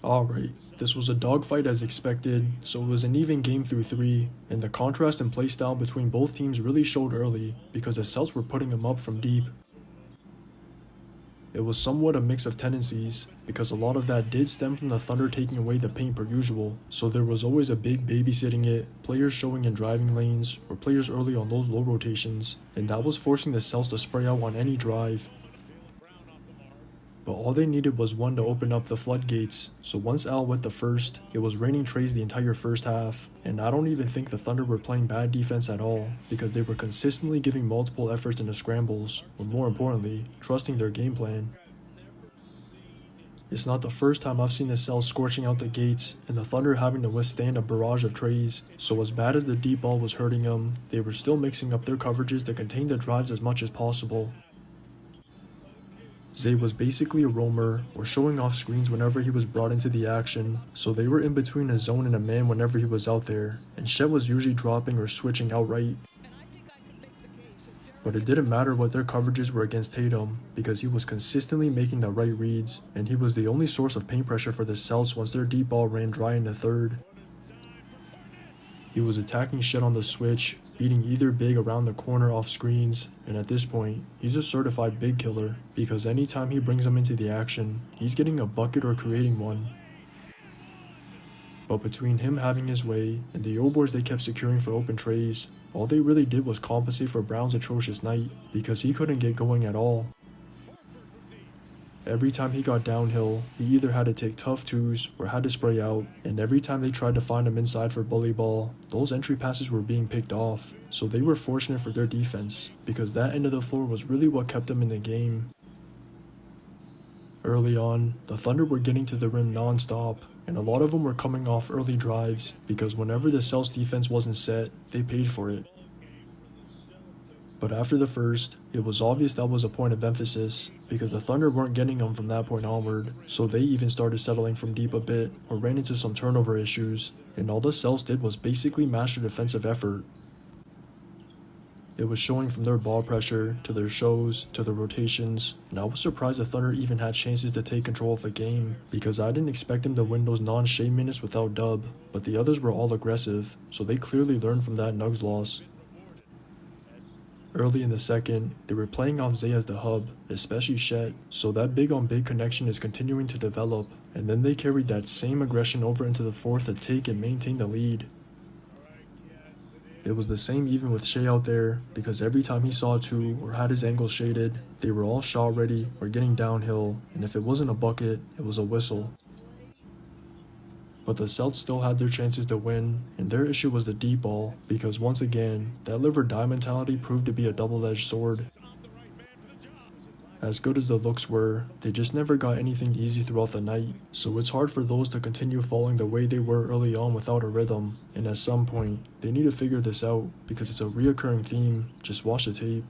Alright, this was a dogfight as expected, so it was an even game through 3, and the contrast in playstyle between both teams really showed early because the Celts were putting them up from deep. It was somewhat a mix of tendencies, because a lot of that did stem from the Thunder taking away the paint per usual, so there was always a big babysitting it, players showing in driving lanes, or players early on those low rotations, and that was forcing the Celts to spray out on any drive. But all they needed was one to open up the floodgates, so once Al went the first, it was raining trays the entire first half, and I don't even think the Thunder were playing bad defense at all, because they were consistently giving multiple efforts into scrambles, or more importantly, trusting their game plan. It's not the first time I've seen the Cells scorching out the gates, and the Thunder having to withstand a barrage of trays, so as bad as the deep ball was hurting them, they were still mixing up their coverages to contain the drives as much as possible. Zay was basically a roamer, or showing off screens whenever he was brought into the action, so they were in between a zone and a man whenever he was out there, and Shet was usually dropping or switching outright. But it didn't matter what their coverages were against Tatum, because he was consistently making the right reads, and he was the only source of paint pressure for the Celts once their deep ball ran dry in the third. He was attacking Shet on the switch, beating either big around the corner off screens, and at this point, he's a certified big killer, because anytime he brings him into the action, he's getting a bucket or creating one. But between him having his way, and the O-boards they kept securing for open trays, all they really did was compensate for Brown's atrocious night, because he couldn't get going at all. Every time he got downhill, he either had to take tough twos or had to spray out, and every time they tried to find him inside for bully ball, those entry passes were being picked off, so they were fortunate for their defense, because that end of the floor was really what kept them in the game. Early on, the Thunder were getting to the rim non-stop, and a lot of them were coming off early drives, because whenever the Celts defense wasn't set, they paid for it. But after the first, it was obvious that was a point of emphasis, because the Thunder weren't getting them from that point onward, so they even started settling from deep a bit, or ran into some turnover issues, and all the Celts did was basically match their defensive effort. It was showing from their ball pressure, to their shows, to their rotations, and I was surprised the Thunder even had chances to take control of the game, because I didn't expect them to win those non-Shea minutes without Dub, but the others were all aggressive, so they clearly learned from that Nugs loss. Early in the second, they were playing off Zay as the hub, especially Shet, so that big-on-big connection is continuing to develop, and then they carried that same aggression over into the fourth to take and maintain the lead. It was the same even with Shea out there, because every time he saw two or had his angles shaded, they were all shot ready or getting downhill, and if it wasn't a bucket, it was a whistle. But the Celts still had their chances to win, and their issue was the deep ball, because once again, that live or die mentality proved to be a double-edged sword. As good as the looks were, they just never got anything easy throughout the night, so it's hard for those to continue falling the way they were early on without a rhythm, and at some point, they need to figure this out, because it's a reoccurring theme. Just watch the tape.